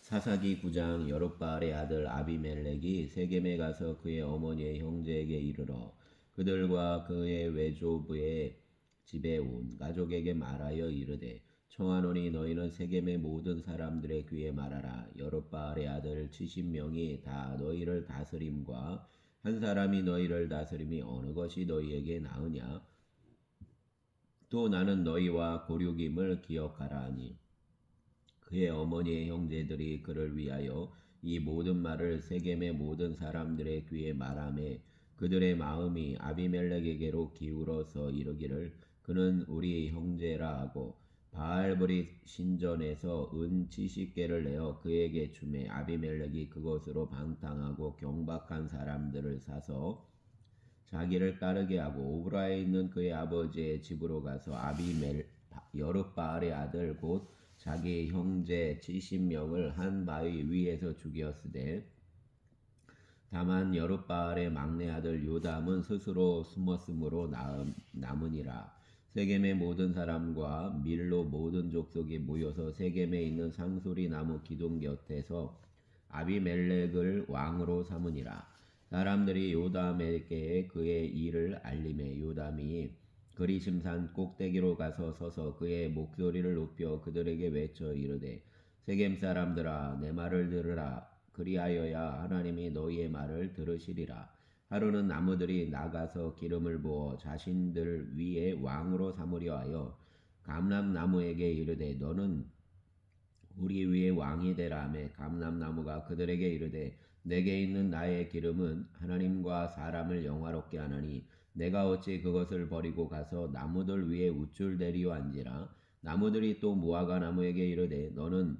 사사기 9장 여룻바알의 아들 아비멜렉이 세겜에 가서 그의 어머니의 형제에게 이르러 그들과 그의 외조부의 집에 온 가족에게 말하여 이르되 청하노니 너희는 세겜의 모든 사람들의 귀에 말하라. 여룻바알의 아들 70명이 다 너희를 다스림과 한 사람이 너희를 다스림이 어느 것이 너희에게 나으냐? 또 나는 너희와 고륙임을 기억하라 하니 그의 어머니의 형제들이 그를 위하여 이 모든 말을 세겜의 모든 사람들의 귀에 말하매 그들의 마음이 아비멜렉에게로 기울어서 이르기를 그는 우리 형제라 하고 바알브릿 신전에서 은 70개를 내어 그에게 주매 아비멜렉이 그것으로 방탕하고 경박한 사람들을 사서 자기를 따르게 하고 오브라에 있는 그의 아버지의 집으로 가서 여룻바알의 아들 곧 자기 형제 70명을 한 바위 위에서 죽였으되 다만 여룻바알의 막내 아들 요담은 스스로 숨었으므로 남으니라. 세겜의 모든 사람과 밀로 모든 족속이 모여서 세겜에 있는 상수리 나무 기둥 곁에서 아비멜렉을 왕으로 삼으니라. 사람들이 요담에게 그의 일을 알림해 요담이 그리심산 꼭대기로 가서 서서 그의 목소리를 높여 그들에게 외쳐 이르되 세겜 사람들아 내 말을 들으라. 그리하여야 하나님이 너희의 말을 들으시리라. 하루는 나무들이 나가서 기름을 부어 자신들 위에 왕으로 삼으려 하여 감람나무에게 이르되 너는 우리 위에 왕이 되라 하매 감람나무가 그들에게 이르되 내게 있는 나의 기름은 하나님과 사람을 영화롭게 하나니 내가 어찌 그것을 버리고 가서 나무들 위에 우쭐대리오 한지라. 나무들이 또 무화과 나무에게 이르되 너는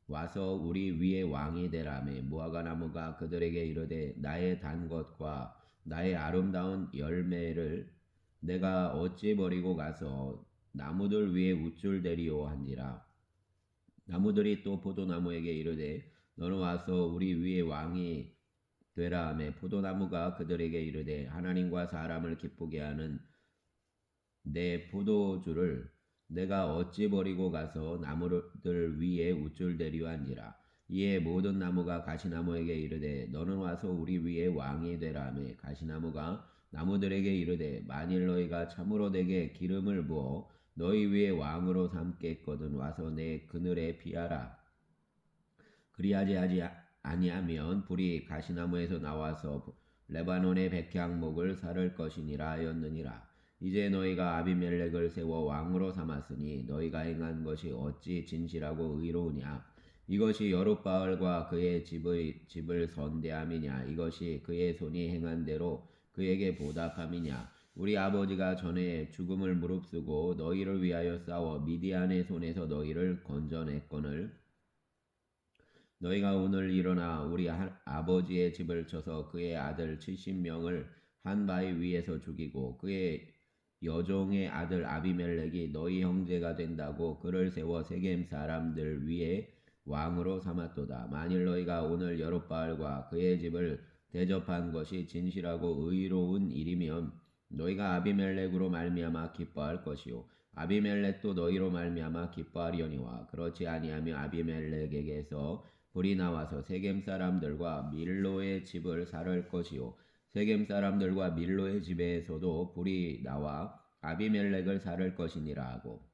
와서 우리 위에 왕이 되라매 무화과 나무가 그들에게 이르되 나의 단 것과 나의 아름다운 열매를 내가 어찌 버리고 가서 나무들 위에 우쭐대리오 한지라. 나무들이 또 포도나무에게 이르되 너는 와서 우리 위에 왕이 되라 하매 포도나무가 그들에게 이르되 하나님과 사람을 기쁘게 하는 내 포도주를 내가 어찌 버리고 가서 나무들 위에 우쭐대리오 한지라. 이에 모든 나무가 가시나무에게 이르되 너는 와서 우리 위에 왕이 되라 하매 가시나무가 나무들에게 이르되 만일 너희가 참으로 내게 기름을 부어 너희 위에 왕으로 삼겠거든 와서 내 그늘에 피하라. 그리하지 아니하면 불이 가시나무에서 나와서 레바논의 백향목을 사를 것이니라 하였느니라. 이제 너희가 아비멜렉을 세워 왕으로 삼았으니 너희가 행한 것이 어찌 진실하고 의로우냐? 이것이 여룻바알과 그의 집을 선대함이냐? 이것이 그의 손이 행한 대로 그에게 보답함이냐? 우리 아버지가 전에 죽음을 무릅쓰고 너희를 위하여 싸워 미디안의 손에서 너희를 건져냈거늘 너희가 오늘 일어나 우리 아버지의 집을 쳐서 그의 아들 70명을 한 바위 위에서 죽이고 그의 여종의 아들 아비멜렉이 너희 형제가 된다고 그를 세워 세겜 사람들 위에 왕으로 삼았도다. 만일 너희가 오늘 여룻바알과 그의 집을 대접한 것이 진실하고 의로운 일이면 너희가 아비멜렉으로 말미암아 기뻐할 것이요 아비멜렉도 너희로 말미암아 기뻐하려니와 그렇지 아니하며 아비멜렉에게서 불이 나와서 세겜 사람들과 밀로의 집을 사를 것이요 세겜 사람들과 밀로의 집에서도 불이 나와 아비멜렉을 사를 것이니라 하고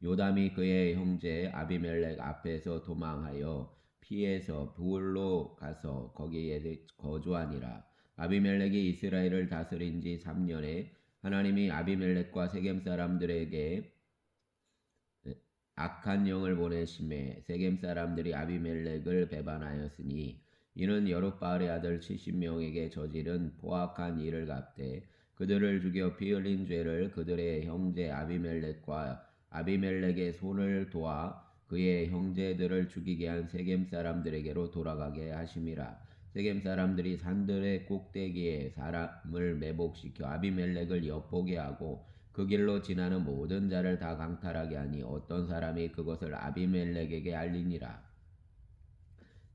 요담이 그의 형제 아비멜렉 앞에서 도망하여 피해서 부울로 가서 거기에 거주하니라. 아비멜렉이 이스라엘을 다스린 지 3년에 하나님이 아비멜렉과 세겜 사람들에게 악한 영을 보내심에 세겜 사람들이 아비멜렉을 배반하였으니 이는 여룻바알의 아들 70명에게 저지른 포악한 일을 갚되 그들을 죽여 피 흘린 죄를 그들의 형제 아비멜렉과 아비멜렉의 손을 도와 그의 형제들을 죽이게 한 세겜 사람들에게로 돌아가게 하심이라. 세겜 사람들이 산들의 꼭대기에 사람을 매복시켜 아비멜렉을 엿보게 하고 그 길로 지나는 모든 자를 다 강탈하게 하니 어떤 사람이 그것을 아비멜렉에게 알리니라.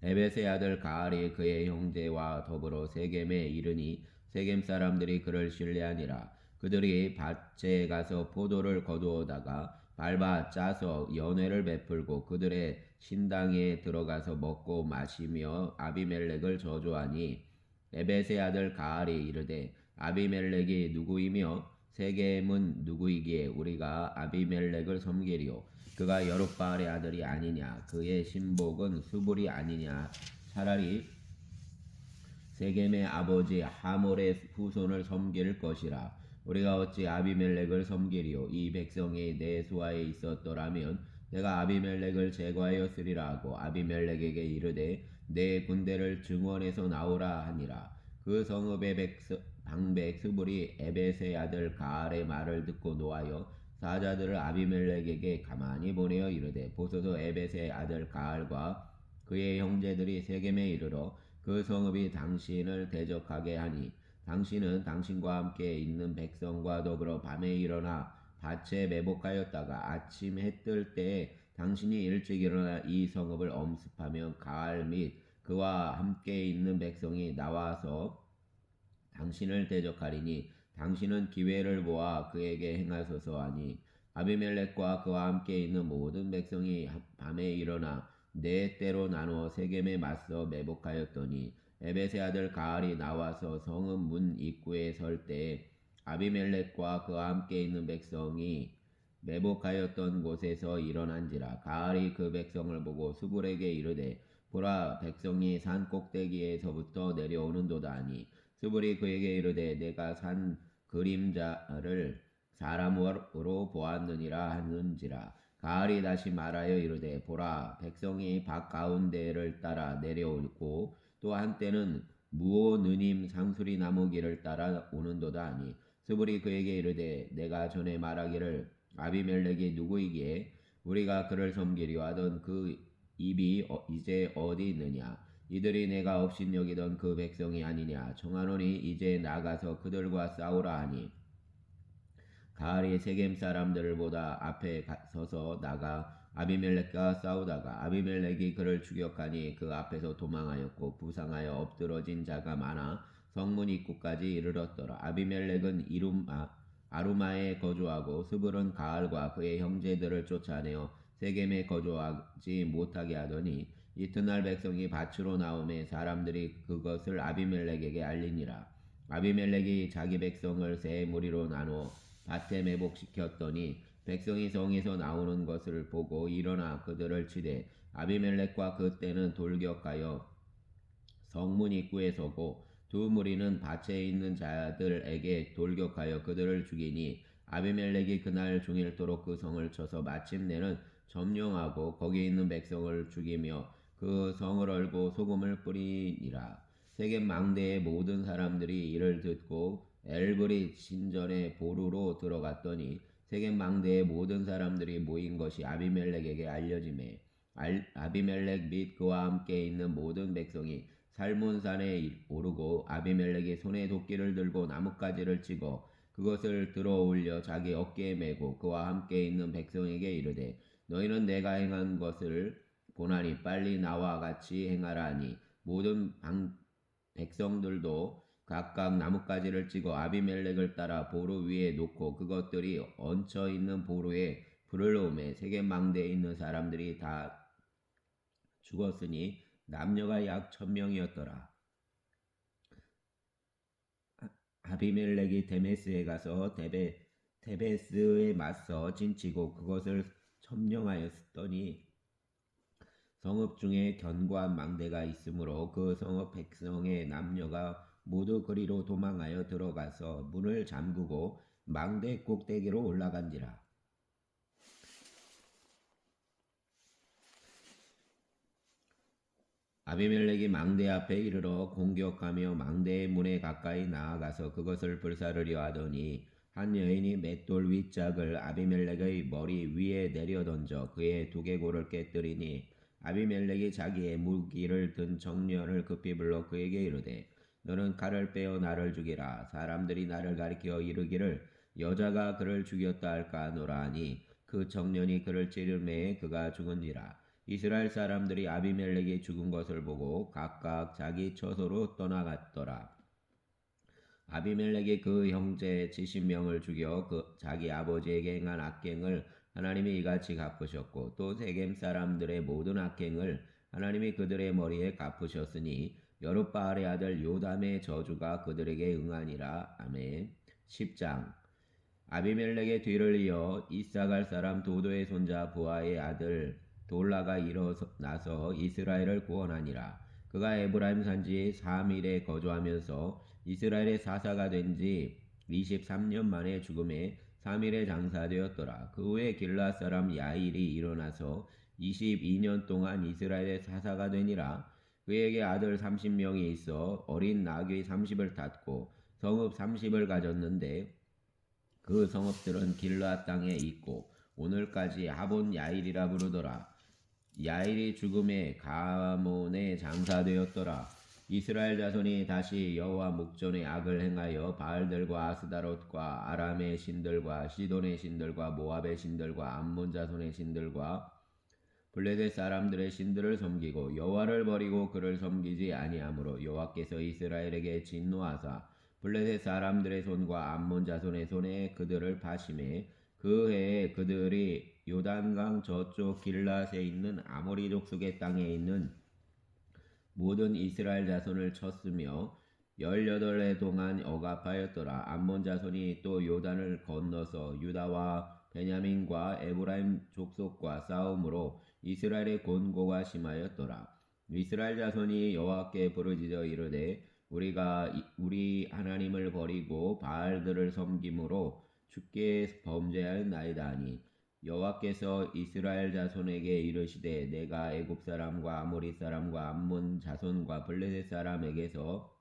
에벳의 아들 가알이 그의 형제와 더불어 세겜에 이르니 세겜 사람들이 그를 신뢰하니라. 그들이 밭에 가서 포도를 거두어다가 밟아 짜서 연회를 베풀고 그들의 신당에 들어가서 먹고 마시며 아비멜렉을 저주하니 에벳의 아들 가알이 이르되 아비멜렉이 누구이며 세겜은 누구이기에 우리가 아비멜렉을 섬기리요 그가 여룻바알의 아들이 아니냐 그의 신복은 수불이 아니냐 차라리 세겜의 아버지 하몰의 후손을 섬길 것이라. 우리가 어찌 아비멜렉을 섬기리요 이 백성이 내 수하에 있었더라면 내가 아비멜렉을 제거하였으리라 하고 아비멜렉에게 이르되 내 군대를 증원해서 나오라 하니라. 그 성읍의 방백 스불이 에벳의 아들 가알의 말을 듣고 노하여 사자들을 아비멜렉에게 가만히 보내어 이르되 보소서 에벳의 아들 가알과 그의 형제들이 세겜에 이르러 그 성읍이 당신을 대적하게 하니 당신은 당신과 함께 있는 백성과 더불어 밤에 일어나 밭에 매복하였다가 아침 해 뜰 때에 당신이 일찍 일어나 이 성읍을 엄습하며 가알 및 그와 함께 있는 백성이 나와서 당신을 대적하리니 당신은 기회를 보아 그에게 행하소서 하니 아비멜렉과 그와 함께 있는 모든 백성이 밤에 일어나 네 때로 나누어 세겜에 맞서 매복하였더니 에벳의 아들 가알이 나와서 성읍 문 입구에 설 때에 아비멜렉과 그와 함께 있는 백성이 매복하였던 곳에서 일어난지라 가알이 그 백성을 보고 수불에게 이르되 보라 백성이 산 꼭대기에서부터 내려오는도다 하니 스불이 그에게 이르되 내가 산 그림자를 사람으로 보았느니라 하는지라 가알이 다시 말하여 이르되 보라 백성이 밭 가운데를 따라 내려오고 또 한때는 무오 느님 상수리 나무 길을 따라 오는도다 하니 스불이 그에게 이르되 내가 전에 말하기를 아비멜렉이 누구이기에 우리가 그를 섬기려 하던 그 입이 이제 어디 있느냐 이들이 내가 업신여기던 그 백성이 아니냐 청하노니 이제 나가서 그들과 싸우라 하니 가알이 세겜 사람들을 보다 앞에 서서 나가 아비멜렉과 싸우다가 아비멜렉이 그를 추격하니 그 앞에서 도망하였고 부상하여 엎드러진 자가 많아 성문 입구까지 이르렀더라. 아비멜렉은 아루마에 거주하고 스불은 가알과 그의 형제들을 쫓아내어 세겜에 거주하지 못하게 하더니 이튿날 백성이 밭으로 나오매 사람들이 그것을 아비멜렉에게 알리니라. 아비멜렉이 자기 백성을 세 무리로 나누어 밭에 매복시켰더니 백성이 성에서 나오는 것을 보고 일어나 그들을 치되 아비멜렉과 그때는 돌격하여 성문 입구에 서고 두 무리는 밭에 있는 자들에게 돌격하여 그들을 죽이니 아비멜렉이 그날 종일토록 그 성을 쳐서 마침내는 점령하고 거기 있는 백성을 죽이며 그 성을 얼고 소금을 뿌리니라. 세겜 망대의 모든 사람들이 이를 듣고 엘브릿 신전의 보루로 들어갔더니 세겜 망대의 모든 사람들이 모인 것이 아비멜렉에게 알려지매 아비멜렉 및 그와 함께 있는 모든 백성이 살몬산에 오르고 아비멜렉이 손에 도끼를 들고 나뭇가지를 치고 그것을 들어 올려 자기 어깨에 메고 그와 함께 있는 백성에게 이르되 너희는 내가 행한 것을 보나니 빨리 나와 같이 행하라 하니 모든 백성들도 각각 나뭇가지를 치고 아비멜렉을 따라 보루 위에 놓고 그것들이 얹혀 있는 보루에 불을 놓음에 세겜 망대에 있는 사람들이 다 죽었으니 남녀가 약 1000명이었더라. 아비멜렉이 데메스에 가서 데베스에 맞서 진치고 그것을 점령하였더니 성읍 중에 견고한 망대가 있으므로 그 성읍 백성의 남녀가 모두 그리로 도망하여 들어가서 문을 잠그고 망대 꼭대기로 올라간지라. 아비멜렉이 망대 앞에 이르러 공격하며 망대의 문에 가까이 나아가서 그것을 불사르려 하더니 한 여인이 맷돌 윗짝을 아비멜렉의 머리 위에 내려던져 그의 두개골을 깨뜨리니 아비멜렉이 자기의 무기를 든 청년을 급히 불러 그에게 이르되 너는 칼을 빼어 나를 죽이라. 사람들이 나를 가리켜 이르기를 여자가 그를 죽였다 할까 하노라 하니 그 청년이 그를 찌르매 그가 죽은지라. 이스라엘 사람들이 아비멜렉이 죽은 것을 보고 각각 자기 처소로 떠나갔더라. 아비멜렉이 그 형제 70명을 죽여 자기 아버지에게 행한 악행을 하나님이 이같이 갚으셨고 또 세겜 사람들의 모든 악행을 하나님이 그들의 머리에 갚으셨으니 여룻바알의 아들 요담의 저주가 그들에게 응하니라. 아멘. 10장. 아비멜렉의 뒤를 이어 이사갈 사람 도도의 손자 부하의 아들 돌라가 일어나서 이스라엘을 구원하니라. 그가 에브라임 산지 3일에 거주하면서 이스라엘의 사사가 된 지 23년 만에 죽음에 3일에 장사되었더라. 그 후에 길라 사람 야일이 일어나서 22년 동안 이스라엘의 사사가 되니라. 그에게 아들 30명이 있어 어린 나귀 30을 탔고 성읍 30을 가졌는데 그 성읍들은 길르앗 땅에 있고 오늘까지 하본 야일이라 부르더라. 야일이 죽음에 가몬에 장사되었더라. 이스라엘 자손이 다시 여호와 목전에 악을 행하여 바알들과 아스다롯과 아람의 신들과 시돈의 신들과 모압의 신들과 암몬 자손의 신들과 블레셋 사람들의 신들을 섬기고 여호와를 버리고 그를 섬기지 아니하므로 여호와께서 이스라엘에게 진노하사 블레셋 사람들의 손과 암몬 자손의 손에 그들을 파심해 그 해에 그들이 요단강 저쪽 길랏에 있는 아모리 족속의 땅에 있는 모든 이스라엘 자손을 쳤으며 18해 동안 억압하였더라. 암몬 자손이 또 요단을 건너서 유다와 베냐민과 에브라임 족속과 싸움으로 이스라엘의 곤고가 심하였더라. 이스라엘 자손이 여호와께 부르짖어 이르되 우리가 우리 하나님을 버리고 바알들을 섬김으로 주께 범죄하였나이다 하니 여호와께서 이스라엘 자손에게 이르시되 내가 애굽 사람과 아모리 사람과 암몬 자손과 블레셋 사람에게서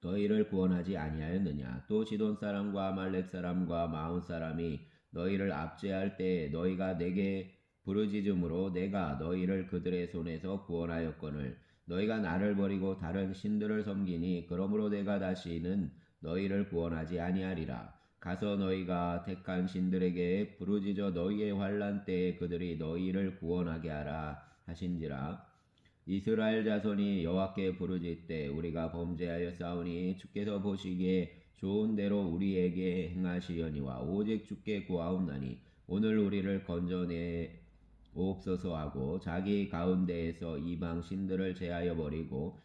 너희를 구원하지 아니하였느냐. 또 시돈 사람과 아말렉 사람과 마온 사람이 너희를 압제할 때에 너희가 내게 부르짖음으로 내가 너희를 그들의 손에서 구원하였거늘 너희가 나를 버리고 다른 신들을 섬기니 그러므로 내가 다시는 너희를 구원하지 아니하리라. 가서 너희가 택한 신들에게 부르짖어 너희의 환난 때에 그들이 너희를 구원하게 하라 하신지라. 이스라엘 자손이 여호와께 부르짖되 우리가 범죄하여 싸우니 주께서 보시기에 좋은 대로 우리에게 행하시려니와 오직 주께 구하옵나니 오늘 우리를 건져내 옵소서 하고 자기 가운데에서 이방 신들을 제하여 버리고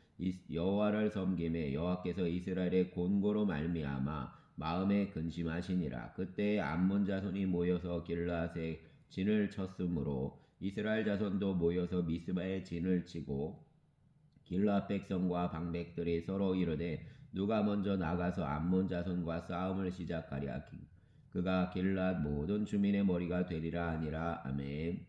여호와를 섬김에 여호와께서 이스라엘의 곤고로 말미암아 마음에 근심하시니라. 그때 암몬 자손이 모여서 길르앗에 진을 쳤으므로 이스라엘 자손도 모여서 미스바에 진을 치고 길르앗 백성과 방백들이 서로 이르되 누가 먼저 나가서 암몬 자손과 싸움을 시작하랴. 그가 길르앗 모든 주민의 머리가 되리라 하니라. 아멘.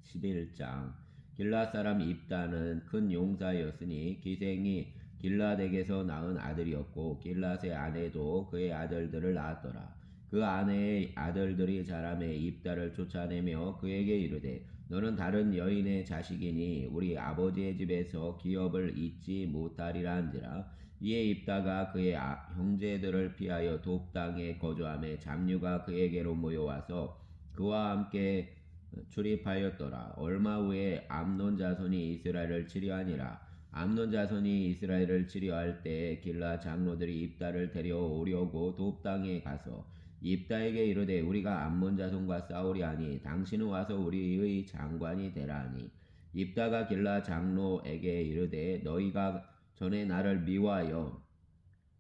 11장. 길르앗 사람 입다는 큰 용사였으니 기생이 길르앗에게서 낳은 아들이었고 길르앗의 아내도 그의 아들들을 낳았더라. 그 아내의 아들들이 자라매 입다를 쫓아내며 그에게 이르되 너는 다른 여인의 자식이니 우리 아버지의 집에서 기업을 잊지 못하리라 한지라. 이에 입다가 그의 형제들을 피하여 돕 땅에 거주하며 잡류가 그에게로 모여와서 그와 함께 출입하였더라. 얼마 후에 암논 자손이 이스라엘을 치려하니라. 암논 자손이 이스라엘을 치려할 때에 길라 장로들이 입다를 데려오려고 돕 땅에 가서 입다에게 이르되 우리가 암몬 자손과 싸우리 하니 당신은 와서 우리의 장관이 되라 하니 입다가 길라 장로에게 이르되 너희가 전에 나를 미워하여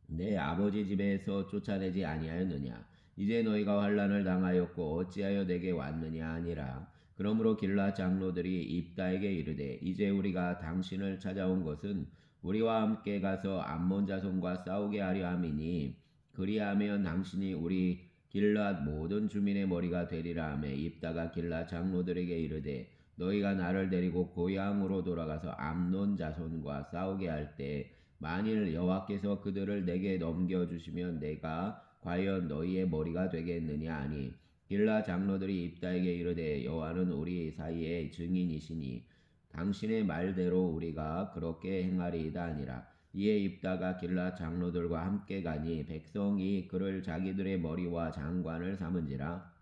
내 아버지 집에서 쫓아내지 아니하였느냐. 이제 너희가 환난을 당하였고 어찌하여 내게 왔느냐 하니라. 그러므로 길라 장로들이 입다에게 이르되 이제 우리가 당신을 찾아온 것은 우리와 함께 가서 암몬 자손과 싸우게 하려 함이니 그리하면 당신이 우리 길랏 모든 주민의 머리가 되리라 하며 입다가 길라 장로들에게 이르되 너희가 나를 데리고 고향으로 돌아가서 암논 자손과 싸우게 할 때 만일 여호와께서 그들을 내게 넘겨주시면 내가 과연 너희의 머리가 되겠느냐 하니 길라 장로들이 입다에게 이르되 여호와는 우리 사이의 증인이시니 당신의 말대로 우리가 그렇게 행하리이다 하니라. 이에 입다가 길라 장로들과 함께 가니 백성이 그를 자기들의 머리와 장관을 삼은지라.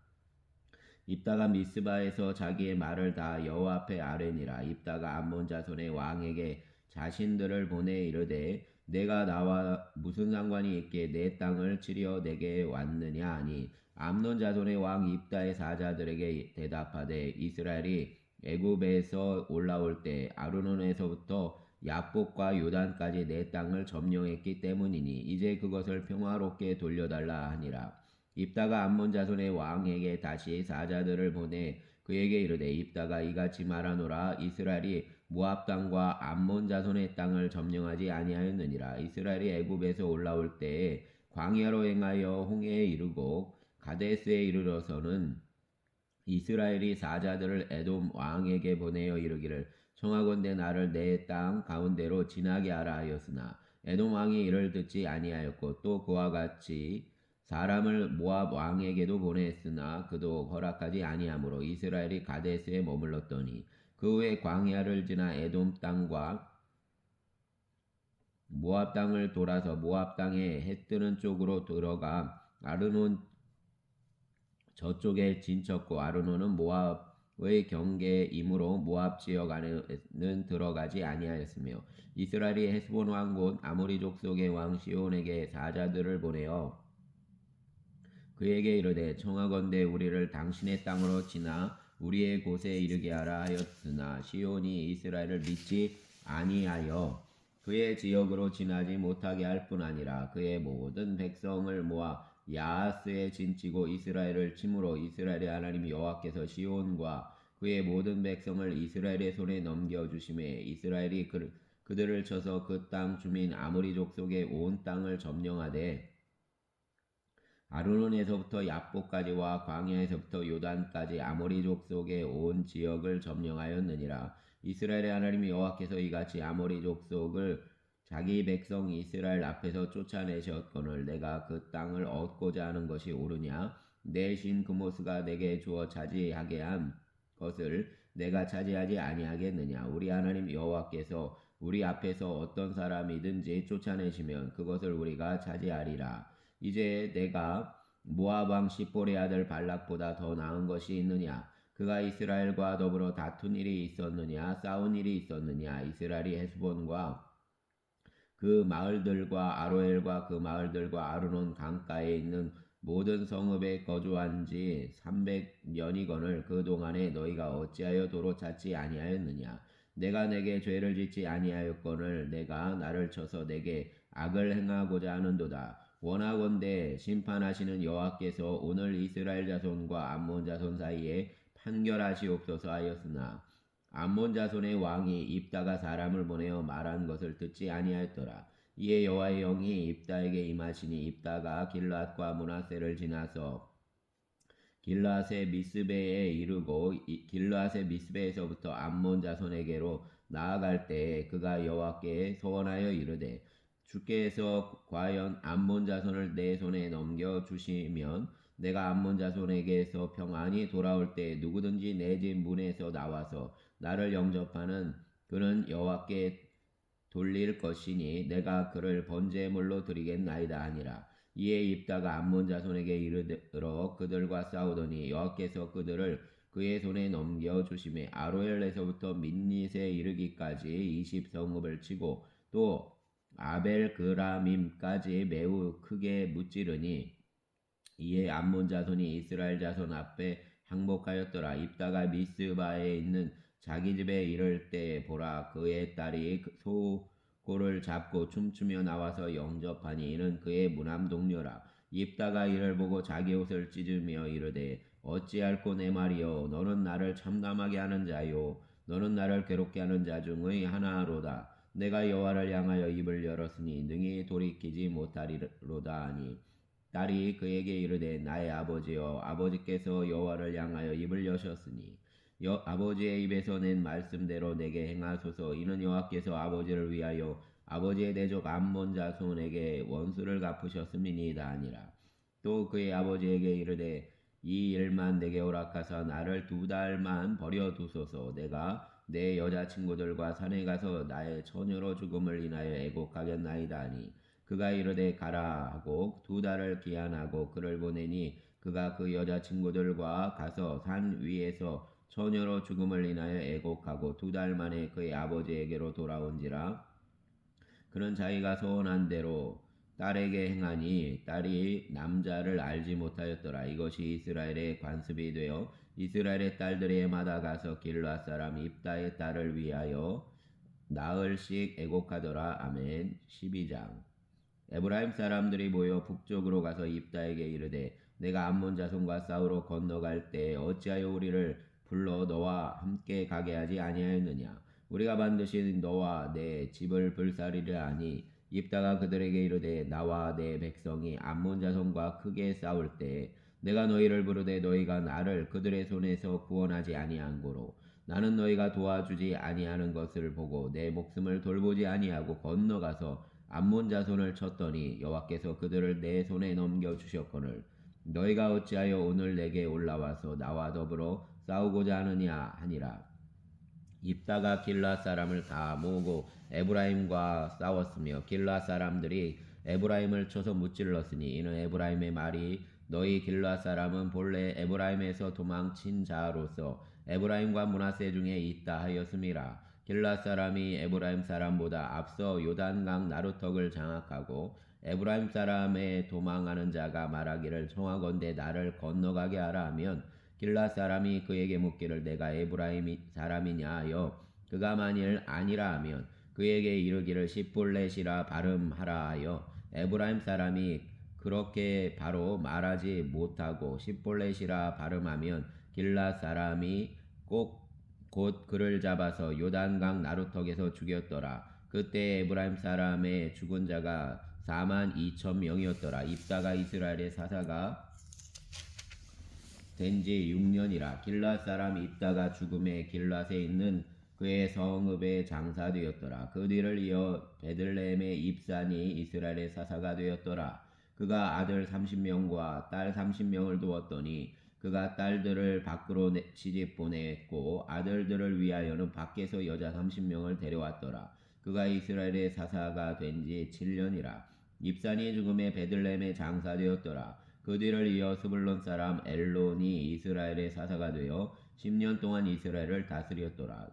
입다가 미스바에서 자기의 말을 다 여호와 앞에 아뢰니라. 입다가 암몬 자손의 왕에게 자신들을 보내 이르되 내가 나와 무슨 상관이 있게 내 땅을 치려 내게 왔느냐 하니 암논 자손의 왕 입다의 사자들에게 대답하되 이스라엘이 애굽에서 올라올 때 아르논에서부터 야복과 요단까지 내 땅을 점령했기 때문이니 이제 그것을 평화롭게 돌려달라 하니라. 입다가 암몬 자손의 왕에게 다시 사자들을 보내 그에게 이르되 입다가 이같이 말하노라. 이스라엘이 모압 땅과 암몬 자손의 땅을 점령하지 아니하였느니라. 이스라엘이 애굽에서 올라올 때에 광야로 행하여 홍해에 이르고 가데스에 이르러서는 이스라엘이 사자들을 에돔 왕에게 보내어 이르기를 청하건대 나를 내 땅 가운데로 지나게 하라 하였으나 에돔 왕이 이를 듣지 아니하였고 또 그와 같이 사람을 모압 왕에게도 보냈으나 그도 허락하지 아니하므로 이스라엘이 가데스에 머물렀더니 그 후에 광야를 지나 에돔 땅과 모압 땅을 돌아서 모압 땅에 해 뜨는 쪽으로 들어가 아르논 저쪽에 진쳤고 아르논은 모압의 경계이므로 모압 지역 안에는 들어가지 아니하였으며 이스라엘이 헤스본 왕 곧 아모리 족속의 왕 시온에게 사자들을 보내어 그에게 이르되 청하건대 우리를 당신의 땅으로 지나 우리의 곳에 이르게 하라 하였으나 시온이 이스라엘을 믿지 아니하여 그의 지역으로 지나지 못하게 할 뿐 아니라 그의 모든 백성을 모아 야하스에 진치고 이스라엘을 침으로 이스라엘의 하나님 여호와께서 시온과 그의 모든 백성을 이스라엘의 손에 넘겨주심에 이스라엘이 그들을 쳐서 그 땅 주민 아모리 족속의 온 땅을 점령하되 아르논에서부터 야복까지와 광야에서부터 요단까지 아모리 족속의 온 지역을 점령하였느니라. 이스라엘의 하나님 여호와께서 이같이 아모리 족속을 자기 백성 이스라엘 앞에서 쫓아내셨거늘 내가 그 땅을 얻고자 하는 것이 옳으냐? 내 신 그모스가 내게 주어 차지하게 한 것을 내가 차지하지 아니하겠느냐? 우리 하나님 여호와께서 우리 앞에서 어떤 사람이든지 쫓아내시면 그것을 우리가 차지하리라. 이제 내가 모압 왕 시볼의 아들 발락보다 더 나은 것이 있느냐? 그가 이스라엘과 더불어 다툰 일이 있었느냐? 싸운 일이 있었느냐? 이스라엘이 헤스본과 그 마을들과 아로엘과 그 마을들과 아르논 강가에 있는 모든 성읍에 거주한 지 300년이거늘 그 동안에 너희가 어찌하여 도로 찾지 아니하였느냐? 내가 내게 죄를 짓지 아니하였거늘 내가 나를 쳐서 내게 악을 행하고자 하는도다. 원하건대 심판하시는 여호와께서 오늘 이스라엘 자손과 암몬 자손 사이에 판결하시옵소서 하였으나 암몬 자손의 왕이 입다가 사람을 보내어 말한 것을 듣지 아니하였더라. 이에 여호와의 영이 입다에게 임하시니 입다가 길앗과 므낫세를 지나서 길앗의 미스베에 이르고 길앗의 미스베에서부터 암몬 자손에게로 나아갈 때에 그가 여호와께 소원하여 이르되 주께서 과연 암몬 자손을 내 손에 넘겨 주시면 내가 암몬 자손에게서 평안히 돌아올 때 누구든지 내 집 문에서 나와서 나를 영접하는 그는 여호와께 돌릴 것이니 내가 그를 번제물로 드리겠나이다 하니라. 이에 입다가 암몬 자손에게 이르러 그들과 싸우더니 여호와께서 그들을 그의 손에 넘겨 주심에 아로엘에서부터 민닛에 이르기까지 20성읍을 치고 또 아벨 그라밈까지 매우 크게 무찌르니 이에 암몬 자손이 이스라엘 자손 앞에 항복하였더라. 입다가 미스바에 있는 자기 집에 이를 때 보라 그의 딸이 소고를 잡고 춤추며 나와서 영접하니 이는 그의 무남 동료라. 입다가 이를 보고 자기 옷을 찢으며 이르되 어찌할꼬 내 말이여 너는 나를 참담하게 하는 자요 너는 나를 괴롭게 하는 자 중의 하나로다. 내가 여호와를 향하여 입을 열었으니 능히 돌이키지 못하리로다 하니 딸이 그에게 이르되 나의 아버지여 아버지께서 여호와를 향하여 입을 여셨으니 아버지의 입에서 낸 말씀대로 내게 행하소서. 이는 여호와께서 아버지를 위하여 아버지의 대적 암몬 자손에게 원수를 갚으셨음이니이다 하니라. 또 그의 아버지에게 이르되 이 일만 내게 허락하사 나를 2달만 버려두소서. 내가 내 여자친구들과 산에 가서 나의 처녀로 죽음을 인하여 애곡하겠나이다 하니 그가 이르되 가라 하고 2달을 기한하고 그를 보내니 그가 그 여자친구들과 가서 산 위에서 처녀로 죽음을 인하여 애곡하고 2달 만에 그의 아버지에게로 돌아온지라. 그는 자기가 소원한 대로 딸에게 행하니 딸이 남자를 알지 못하였더라. 이것이 이스라엘의 관습이 되어 이스라엘의 딸들이 해마다 가서 길르앗 사람 입다의 딸을 위하여 나흘씩 애곡하더라. 아멘. 12장. 에브라임 사람들이 모여 북쪽으로 가서 입다에게 이르되 내가 암몬 자손과 싸우러 건너갈 때 어찌하여 우리를 불러 너와 함께 가게 하지 아니하였느냐. 우리가 반드시 너와 내 집을 불사리려 하니 입다가 그들에게 이르되 나와 내 백성이 암몬 자손과 크게 싸울 때 내가 너희를 부르되 너희가 나를 그들의 손에서 구원하지 아니한 고로 나는 너희가 도와주지 아니하는 것을 보고 내 목숨을 돌보지 아니하고 건너가서 암몬 자손을 쳤더니 여호와께서 그들을 내 손에 넘겨 주셨거늘 너희가 어찌하여 오늘 내게 올라와서 나와 더불어 싸우고자 하느냐 하니라. 입다가 길르앗 사람을 다 모으고 에브라임과 싸웠으며 길르앗 사람들이 에브라임을 쳐서 무찔렀으니 이는 에브라임의 말이 너희 길르앗 사람은 본래 에브라임에서 도망친 자로서 에브라임과 므낫세 중에 있다 하였음이라. 길르앗 사람이 에브라임 사람보다 앞서 요단강 나루턱을 장악하고 에브라임 사람의 도망하는 자가 말하기를 청하건대 나를 건너가게 하라 하면 길르앗 사람이 그에게 묻기를 내가 에브라임 사람이냐 하여 그가 만일 아니라 하면 그에게 이르기를 십볼렛이라 발음하라 하여 에브라임 사람이 그렇게 바로 말하지 못하고 십볼렛이라 발음하면 길르앗 사람이 곧 그를 잡아서 요단강 나루턱에서 죽였더라. 그때 에브라임 사람의 죽은 자가 42,000명이었더라. 입다가 이스라엘의 사사가 된 지 6년이라. 길르앗 사람 입다가 죽음에 길르앗에 있는 그의 성읍에 장사되었더라. 그 뒤를 이어 베들레헴의 입산이 이스라엘의 사사가 되었더라. 그가 아들 30명과 딸 30명을 두었더니 그가 딸들을 밖으로 시집 보냈고 아들들을 위하여는 밖에서 여자 30명을 데려왔더라. 그가 이스라엘의 사사가 된 지 7년이라. 입산이 죽음에 베들레헴에 장사되었더라. 그 뒤를 이어 스불론 사람 엘론이 이스라엘의 사사가 되어 10년 동안 이스라엘을 다스렸더라.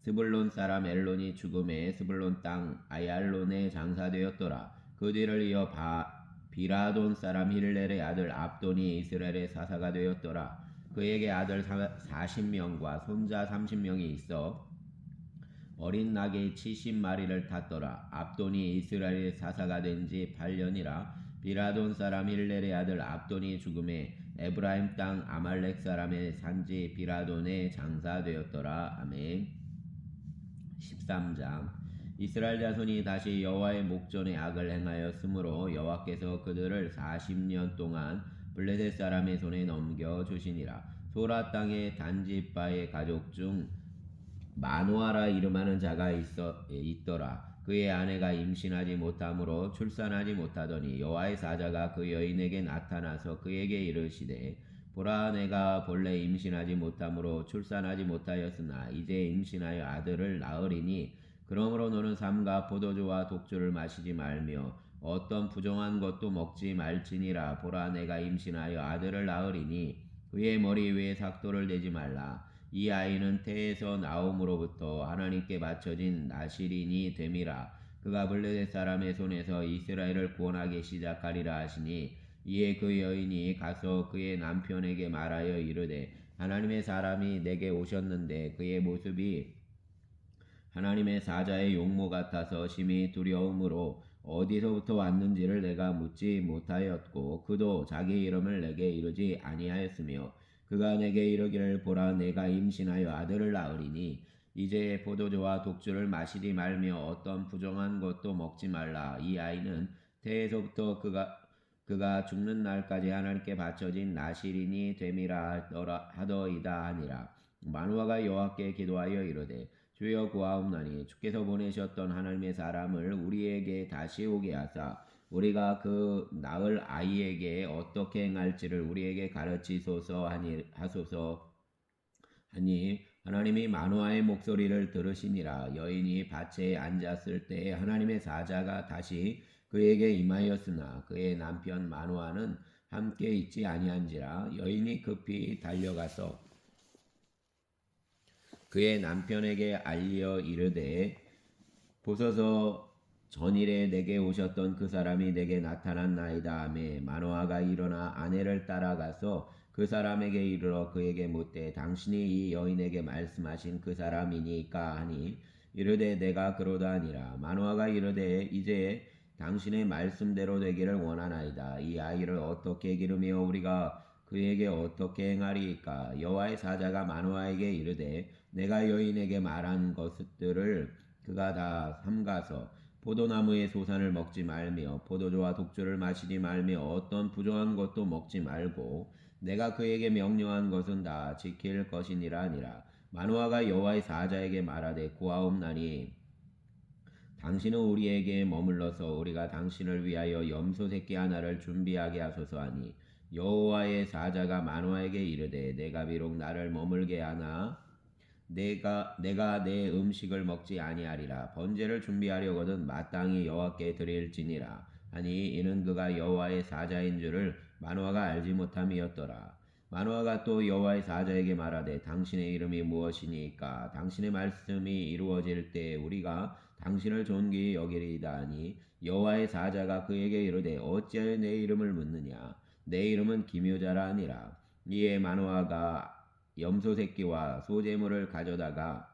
스불론 사람 엘론이 죽음에 스불론 땅 아얄론에 장사되었더라. 그 뒤를 이어 비라돈 사람 힐렐의 아들 압돈이 이스라엘의 사사가 되었더라. 그에게 아들 40명과 손자 30명이 있어 어린 나귀 70마리를 탔더라. 압돈이 이스라엘의 사사가 된 지 8년이라. 비라돈 사람 힐렐의 아들 압돈이 죽음에 에브라임 땅 아말렉 사람의 산지 비라돈에 장사되었더라. 아멘. 13장. 이스라엘 자손이 다시 여호와의 목전에 악을 행하였으므로 여호와께서 그들을 40년 동안 블레셋 사람의 손에 넘겨 주시니라. 소라 땅의 단지바의 가족 중 마노아라 이름하는 자가 있더라. 그의 아내가 임신하지 못하므로 출산하지 못하더니 여호와의 사자가 그 여인에게 나타나서 그에게 이르시되 보라 내가 본래 임신하지 못하므로 출산하지 못하였으나 이제 임신하여 아들을 낳으리니 그러므로 너는 삼가 포도주와 독주를 마시지 말며 어떤 부정한 것도 먹지 말지니라. 보라 내가 임신하여 아들을 낳으리니 그의 머리 위에 삭도를 대지 말라. 이 아이는 태에서 나옴으로부터 하나님께 바쳐진 나실인이 됨이라. 그가 블레셋 사람의 손에서 이스라엘을 구원하기 시작하리라 하시니 이에 그 여인이 가서 그의 남편에게 말하여 이르되 하나님의 사람이 내게 오셨는데 그의 모습이 하나님의 사자의 용모 같아서 심히 두려움으로 어디서부터 왔는지를 내가 묻지 못하였고 그도 자기 이름을 내게 이르지 아니하였으며 그가 내게 이르기를 보라 내가 임신하여 아들을 낳으리니 이제 포도주와 독주를 마시지 말며 어떤 부정한 것도 먹지 말라. 이 아이는 태에서부터 그가 죽는 날까지 하나님께 바쳐진 나실인이 됨이라 하더이다 하니라. 마누아가 여호와께 기도하여 이르되 주여 구하옵나니 주께서 보내셨던 하나님의 사람을 우리에게 다시 오게 하사 우리가 그 낳을 아이에게 어떻게 행할지를 우리에게 가르치소서 하소서 하니 하나님이 마누아의 목소리를 들으시니라. 여인이 밭에 앉았을 때 하나님의 사자가 다시 그에게 임하였으나 그의 남편 마누아는 함께 있지 아니한지라. 여인이 급히 달려가서 그의 남편에게 알려 이르되 보소서 전일에 내게 오셨던 그 사람이 내게 나타났나이다 하매 마노아가 일어나 아내를 따라가서 그 사람에게 이르러 그에게 묻되 당신이 이 여인에게 말씀하신 그 사람이니까 하니 이르되 내가 그러다 하니라. 마노아가 이르되 이제 당신의 말씀대로 되기를 원하나이다. 이 아이를 어떻게 기르며 우리가 그에게 어떻게 행하리이까. 여호와의 사자가 마노아에게 이르되 내가 여인에게 말한 것들을 그가 다 삼가서 포도나무의 소산을 먹지 말며 포도주와 독주를 마시지 말며 어떤 부정한 것도 먹지 말고 내가 그에게 명령한 것은 다 지킬 것이니라 하니라. 마노아가 여호와의 사자에게 말하되 고하옵나니 당신은 우리에게 머물러서 우리가 당신을 위하여 염소 새끼 하나를 준비하게 하소서 하니 여호와의 사자가 마노아에게 이르되 내가 비록 나를 머물게 하나 내가 내 음식을 먹지 아니하리라. 번제를 준비하려거든 마땅히 여호와께 드릴지니라 하니 이는 그가 여호와의 사자인 줄을 마노아가 알지 못함이었더라. 마노아가 또 여호와의 사자에게 말하되 당신의 이름이 무엇이니까 당신의 말씀이 이루어질 때 우리가 당신을 존귀히 여기리이다 하니 여호와의 사자가 그에게 이르되 어찌하여 내 이름을 묻느냐 내 이름은 기묘자라 하니라. 이에 마노아가 염소 새끼와 소재물을 가져다가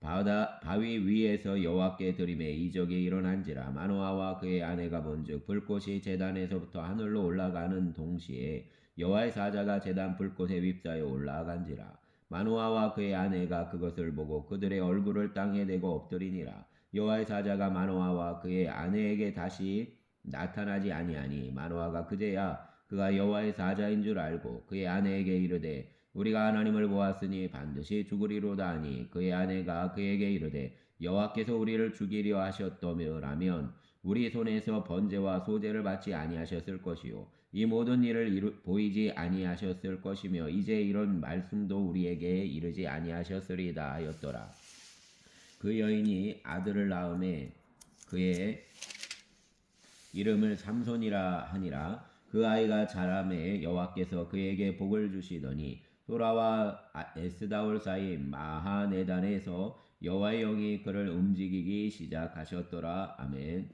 바위 위에서 여호와께 드림에 이적이 일어난지라. 마노아와 그의 아내가 본즉 불꽃이 제단에서부터 하늘로 올라가는 동시에 여호와의 사자가 제단 불꽃에 휩싸여 올라간지라. 마노아와 그의 아내가 그것을 보고 그들의 얼굴을 땅에 대고 엎드리니라. 여호와의 사자가 마노아와 그의 아내에게 다시 나타나지 아니하니 마노아가 그제야 그가 여호와의 사자인 줄 알고 그의 아내에게 이르되 우리가 하나님을 보았으니 반드시 죽으리로다 하니 그의 아내가 그에게 이르되 여호와께서 우리를 죽이려 하셨더라면 우리 손에서 번제와 소제를 받지 아니하셨을 것이요 이 모든 일을 보이지 아니하셨을 것이며 이제 이런 말씀도 우리에게 이르지 아니하셨으리다 하였더라. 그 여인이 아들을 낳음에 그의 이름을 삼손이라 하니라. 그 아이가 자라매 여호와께서 그에게 복을 주시더니 소라와 에스다올 사이 마하네단에서 여호와의 영이 그를 움직이기 시작하셨더라. 아멘.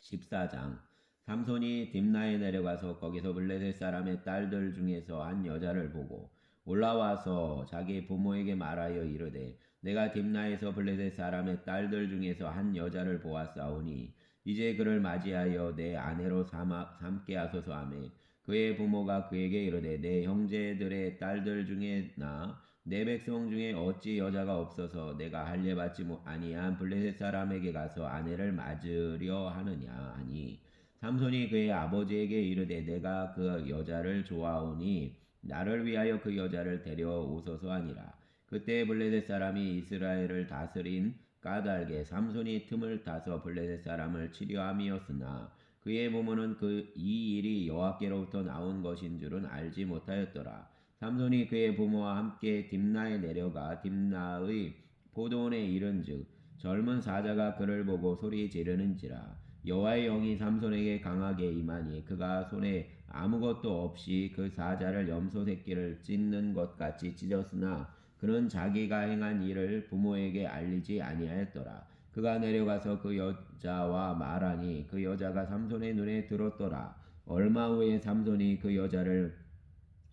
14장. 삼손이 딥나에 내려가서 거기서 블레셋 사람의 딸들 중에서 한 여자를 보고 올라와서 자기 부모에게 말하여 이르되 내가 딥나에서 블레셋 사람의 딸들 중에서 한 여자를 보았사오니 이제 그를 맞이하여 내 아내로 삼게 하소서 하매 그의 부모가 그에게 이르되 내 형제들의 딸들 중에나 내 백성 중에 어찌 여자가 없어서 내가 할례받지 아니한 블레셋 사람에게 가서 아내를 맞으려 하느냐 하니 삼손이 그의 아버지에게 이르되 내가 그 여자를 좋아하오니 나를 위하여 그 여자를 데려오소서 하니라. 그때 블레셋 사람이 이스라엘을 다스린 까닭에 삼손이 틈을 타서 블레셋 사람을 치려함이었으나 그의 부모는 이 일이 여호와께로부터 나온 것인 줄은 알지 못하였더라. 삼손이 그의 부모와 함께 딥나에 내려가 딥나의 포도원에 이른즉 젊은 사자가 그를 보고 소리 지르는지라. 여호와의 영이 삼손에게 강하게 임하니 그가 손에 아무것도 없이 그 사자를 염소 새끼를 찢는 것 같이 찢었으나 그는 자기가 행한 일을 부모에게 알리지 아니하였더라. 그가 내려가서 그 여자와 말하니 그 여자가 삼손의 눈에 들었더라. 얼마 후에 삼손이 그 여자를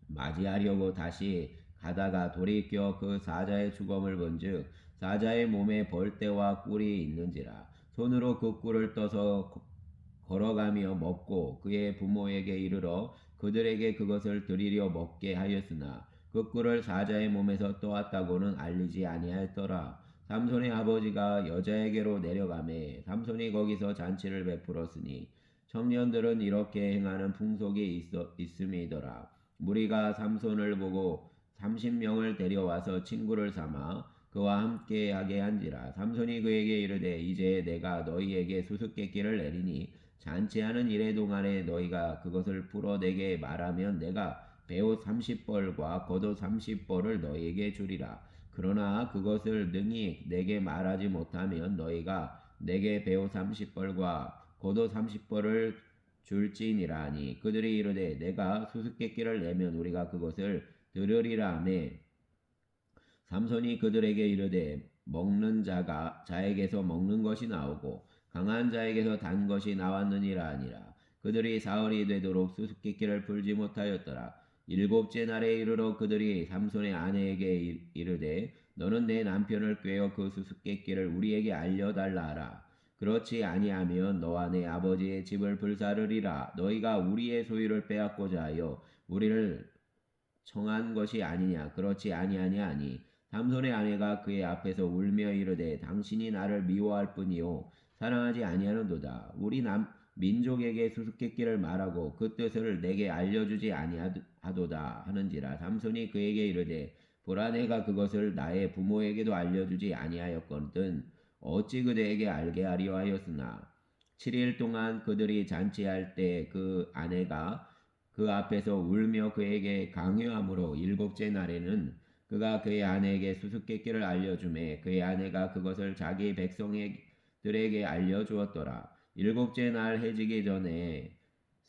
맞이하려고 다시 가다가 돌이켜 그 사자의 주검을 본즉 사자의 몸에 벌떼와 꿀이 있는지라. 손으로 그 꿀을 떠서 걸어가며 먹고 그의 부모에게 이르러 그들에게 그것을 드리려 먹게 하였으나 그 꿀을 사자의 몸에서 떠왔다고는 알리지 아니하였더라. 삼손의 아버지가 여자에게로 내려가매 삼손이 거기서 잔치를 베풀었으니 청년들은 이렇게 행하는 풍속이 있음이더라. 무리가 삼손을 보고 30명을 데려와서 친구를 삼아 그와 함께 하게 한지라. 삼손이 그에게 이르되 이제 내가 너희에게 수수께끼를 내리니 잔치하는 이래 동안에 너희가 그것을 풀어내게 말하면 내가 베옷 30벌과 겉옷 30벌을 너희에게 주리라. 그러나 그것을 능히 내게 말하지 못하면 너희가 내게 베옷 30벌과 겉옷 30벌을 줄지니라 하니 그들이 이르되 내가 수수께끼를 내면 우리가 그것을 들으리라 하매 삼손이 그들에게 이르되 먹는 자에게서 먹는 것이 나오고 강한 자에게서 단 것이 나왔느니라 하니라. 그들이 사흘이 되도록 수수께끼를 풀지 못하였더라. 일곱째 날에 이르러 그들이 삼손의 아내에게 이르되 너는 내 남편을 꾀어 그 수수께끼를 우리에게 알려달라 하라. 그렇지 아니하면 너와 내 아버지의 집을 불사르리라. 너희가 우리의 소유를 빼앗고자 하여 우리를 청한 것이 아니냐. 그렇지 아니하냐 하니 삼손의 아내가 그의 앞에서 울며 이르되 당신이 나를 미워할 뿐이요 사랑하지 아니하는도다. 우리 민족에게 수수께끼를 말하고 그 뜻을 내게 알려주지 아니하도다 하는지라. 삼손이 그에게 이르되 보라 내가 그것을 나의 부모에게도 알려주지 아니하였거든 어찌 그대에게 알게 하려 하였으나 7일 동안 그들이 잔치할 때 그 아내가 그 앞에서 울며 그에게 강요함으로 일곱째 날에는 그가 그의 아내에게 수수께끼를 알려주매 그의 아내가 그것을 자기 백성들에게 알려주었더라. 일곱째 날 해지기 전에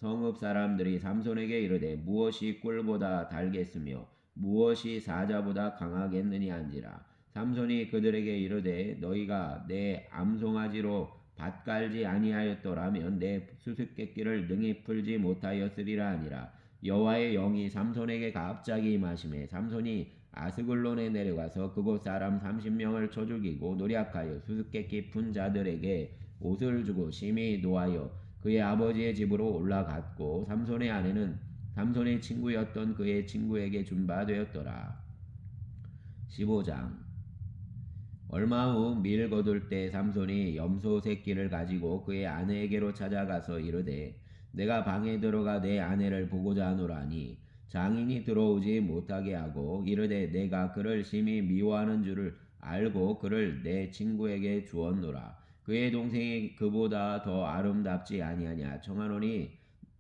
성읍 사람들이 삼손에게 이르되 무엇이 꿀보다 달겠으며 무엇이 사자보다 강하겠느냐 한지라. 삼손이 그들에게 이르되 너희가 내 암송아지로 밭갈지 아니하였더라면 내 수수께끼를 능히 풀지 못하였으리라 하니라. 여호와의 영이 삼손에게 갑자기 임하심에 삼손이 아스글론에 내려가서 그곳 사람 30명을 쳐 죽이고 노략하여 수수께끼 푼 자들에게 옷을 주고 심히 노하여 그의 아버지의 집으로 올라갔고 삼손의 아내는 삼손의 친구였던 그의 친구에게 준 바 되었더라. 15장 얼마 후 밀 거둘 때 삼손이 염소 새끼를 가지고 그의 아내에게로 찾아가서 이르되 내가 방에 들어가 내 아내를 보고자 하노라니 장인이 들어오지 못하게 하고 이르되 내가 그를 심히 미워하는 줄을 알고 그를 내 친구에게 주었노라. 그의 동생이 그보다 더 아름답지 아니하냐 청하노니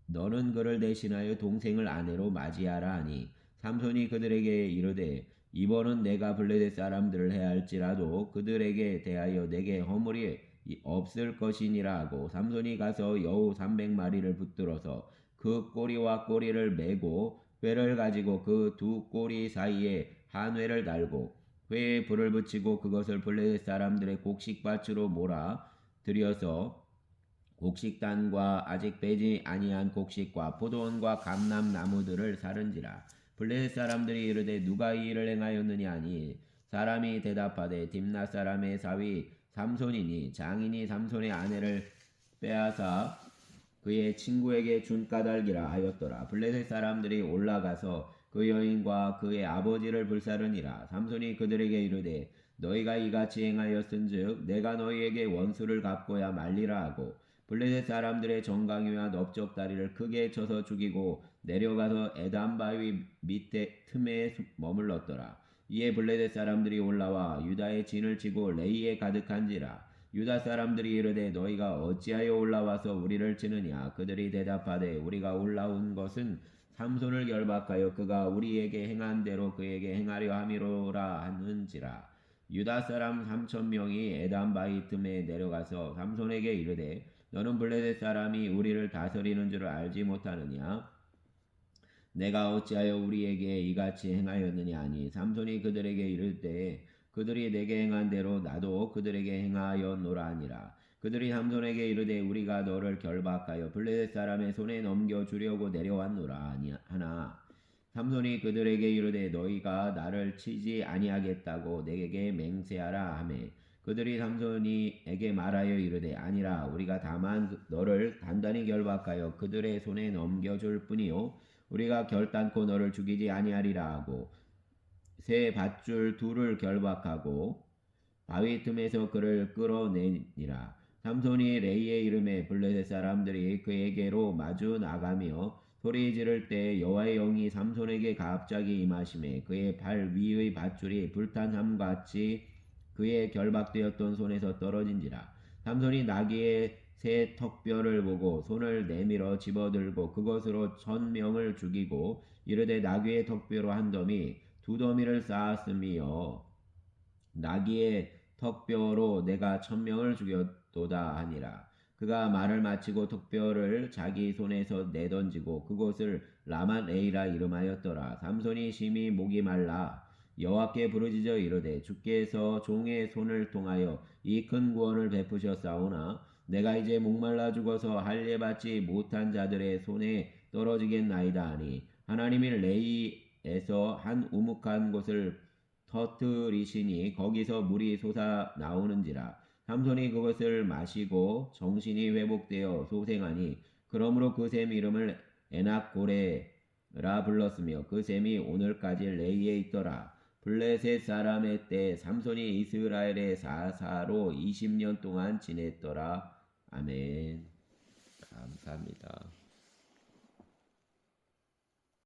너는 그를 대신하여 동생을 아내로 맞이하라 하니 삼손이 그들에게 이르되 이번은 내가 블레셋 사람들을 해할지라도 그들에게 대하여 내게 허물이 없을 것이니라 하고 삼손이 가서 여우 300마리를 붙들어서 그 꼬리와 꼬리를 매고 회를 가지고 그 두 꼬리 사이에 한 회를 달고 회에 불을 붙이고 그것을 블레셋 사람들의 곡식밭으로 몰아 들여서 곡식단과 아직 배지 아니한 곡식과 포도원과 감람나무들을 사른지라. 블레셋 사람들이 이르되 누가 이 일을 행하였느냐 하니 사람이 대답하되 딥낫 사람의 사위 삼손이니 장인이 삼손의 아내를 빼앗아 그의 친구에게 준 까닭이라 하였더라. 블레셋 사람들이 올라가서 그 여인과 그의 아버지를 불사르니라. 삼손이 그들에게 이르되 너희가 이같이 행하였은즉 내가 너희에게 원수를 갚고야 말리라 하고 블레셋 사람들의 정강이와 넓적다리를 크게 쳐서 죽이고 내려가서 에담 바위 밑에 틈에 머물렀더라. 이에 블레셋 사람들이 올라와 유다의 진을 치고 레이에 가득한지라. 유다 사람들이 이르되 너희가 어찌하여 올라와서 우리를 치느냐. 그들이 대답하되 우리가 올라온 것은 삼손을 결박하여 그가 우리에게 행한 대로 그에게 행하려 함이로라 하는지라. 유다 사람 3,000명이 에담 바위 틈에 내려가서 삼손에게 이르되 너는 블레셋 사람이 우리를 다스리는 줄을 알지 못하느냐? 내가 어찌하여 우리에게 이같이 행하였느냐 하니 삼손이 그들에게 이르되 그들이 내게 행한 대로 나도 그들에게 행하였노라 하니라. 그들이 삼손에게 이르되 우리가 너를 결박하여 블레셋 사람의 손에 넘겨주려고 내려왔노라 하나 삼손이 그들에게 이르되 너희가 나를 치지 아니하겠다고 내게 맹세하라 하매 그들이 삼손이에게 말하여 이르되 아니라 우리가 다만 너를 단단히 결박하여 그들의 손에 넘겨줄 뿐이요 우리가 결단코 너를 죽이지 아니하리라 하고 새 밧줄 둘을 결박하고 바위 틈에서 그를 끌어내니라. 삼손이 레이의 이름에 블레셋 사람들이 그에게로 마주 나가며 소리 지를 때 여호와의 영이 삼손에게 갑자기 임하심에 그의 발 위의 밧줄이 불탄 함같이 그의 결박되었던 손에서 떨어진지라. 삼손이 나귀의 새 턱뼈를 보고 손을 내밀어 집어들고 그것으로 1,000명을 죽이고 이르되 나귀의 턱뼈로 한 더미 두 더미를 쌓았으며 나귀의 턱뼈로 내가 1,000명을 죽였도다 하니라. 그가 말을 마치고 턱뼈를 자기 손에서 내던지고 그곳을 라만 에이라 이름하였더라. 삼손이 심히 목이 말라 여호와께 부르짖어 이르되 주께서 종의 손을 통하여 이 큰 구원을 베푸셨사오나 내가 이제 목말라 죽어서 할례 받지 못한 자들의 손에 떨어지겠나이다 하니 하나님이 레이에서 한 우묵한 곳을 터뜨리시니 거기서 물이 솟아 나오는지라 삼손이 그것을 마시고 정신이 회복되어 소생하니 그러므로 그 샘 이름을 에낙고레라 불렀으며 그 샘이 오늘까지 레이에 있더라. 블레셋 사람의 때 삼손이 이스라엘의 사사로 20년 동안 지냈더라. 아멘. 감사합니다.